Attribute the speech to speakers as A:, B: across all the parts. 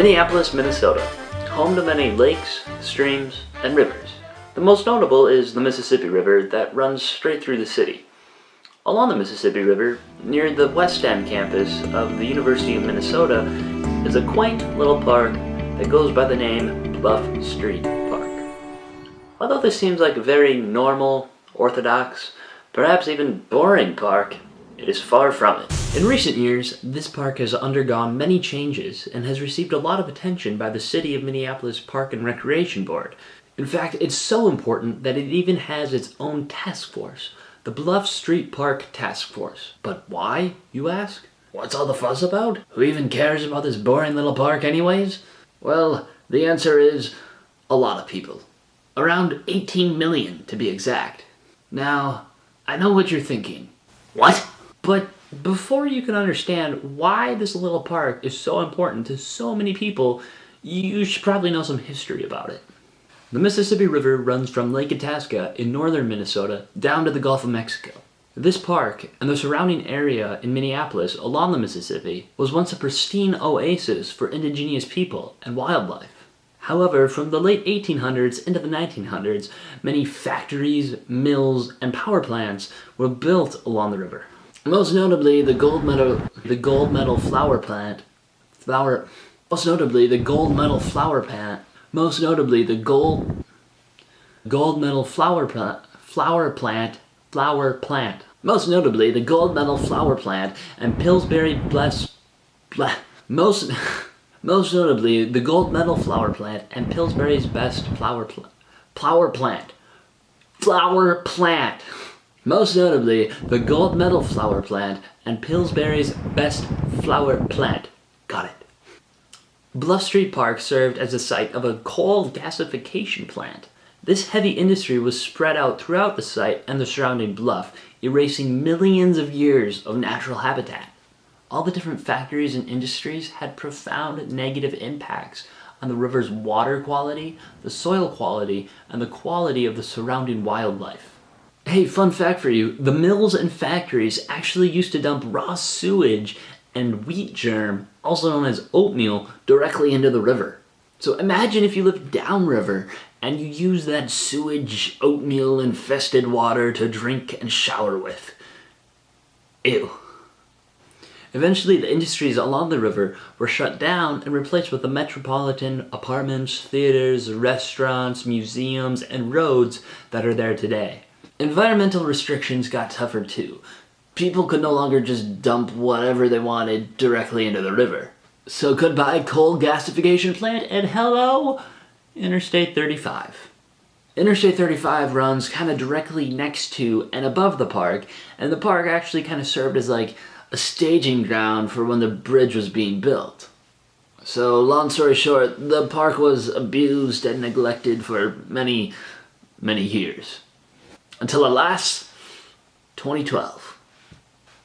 A: Minneapolis, Minnesota, home to many lakes, streams, and rivers. The most notable is the Mississippi River that runs straight through the city. Along the Mississippi River, near the West End campus of the University of Minnesota, is a quaint little park that goes by the name Bluff Street Park. Although this seems like a very normal, orthodox, perhaps even boring park, it is far from it. In recent years, this park has undergone many changes and has received a lot of attention by the City of Minneapolis Park and Recreation Board. In fact, it's so important that it even has its own task force, the Bluff Street Park Task Force. But why, you ask? What's all the fuss about? Who even cares about this boring little park anyways? Well, the answer is a lot of people. Around 18 million to be exact. Now, I know what you're thinking. What? But before you can understand why this little park is so important to so many people, you should probably know some history about it. The Mississippi River runs from Lake Itasca in northern Minnesota down to the Gulf of Mexico. This park and the surrounding area in Minneapolis along the Mississippi was once a pristine oasis for indigenous people and wildlife. However, from the late 1800s into the 1900s, many factories, mills, and power plants were built along the river. Most notably, the gold medal flower plant, most notably the gold medal flower plant and Pillsbury most notably the gold medal flower plant and Pillsbury's best flower plant. Most notably, the gold medal flower plant and Pillsbury's best flower plant. Got it. Bluff Street Park served as the site of a coal gasification plant. This heavy industry was spread out throughout the site and the surrounding bluff, erasing millions of years of natural habitat. All the different factories and industries had profound negative impacts on the river's water quality, the soil quality, and the quality of the surrounding wildlife. Hey, fun fact for you, the mills and factories actually used to dump raw sewage and wheat germ, also known as oatmeal, directly into the river. So imagine if you lived downriver and you use that sewage, oatmeal infested water to drink and shower with. Ew. Eventually, the industries along the river were shut down and replaced with the metropolitan apartments, theaters, restaurants, museums, and roads that are there today. Environmental restrictions got tougher too. People could no longer just dump whatever they wanted directly into the river. So goodbye coal gasification plant and hello, Interstate 35. Interstate 35 runs kind of directly next to and above the park, and the park actually kind of served as like a staging ground for when the bridge was being built. So long story short, the park was abused and neglected for many, many years. Until alas, 2012.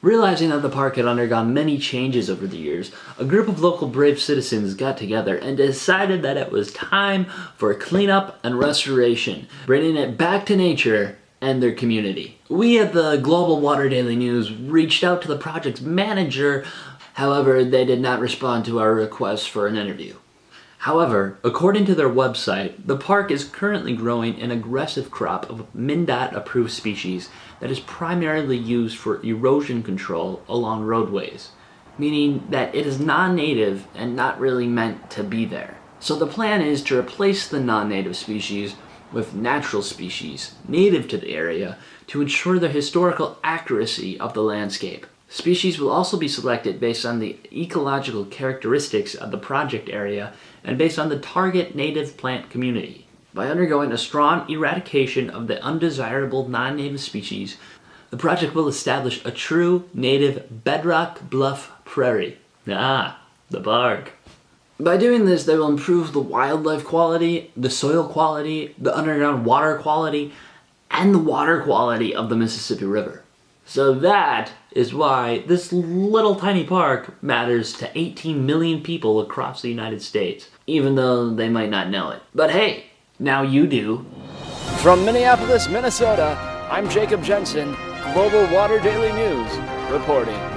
A: Realizing that the park had undergone many changes over the years, a group of local brave citizens got together and decided that it was time for a cleanup and restoration, bringing it back to nature and their community. We at the Global Water Daily News reached out to the project's manager, however, they did not respond to our request for an interview. However, according to their website, the park is currently growing an aggressive crop of MnDOT-approved species that is primarily used for erosion control along roadways, meaning that it is non-native and not really meant to be there. So the plan is to replace the non-native species with natural species native to the area to ensure the historical accuracy of the landscape. Species will also be selected based on the ecological characteristics of the project area and based on the target native plant community. By undergoing a strong eradication of the undesirable non-native species, the project will establish a true native bedrock bluff prairie. The park. By doing this, they will improve the wildlife quality, the soil quality, the underground water quality, and the water quality of the Mississippi River. So that is why this little tiny park matters to 18 million people across the United States, even though they might not know it. But hey, now you do.
B: From Minneapolis, Minnesota, I'm Jacob Jensen, Global Water Daily News, reporting.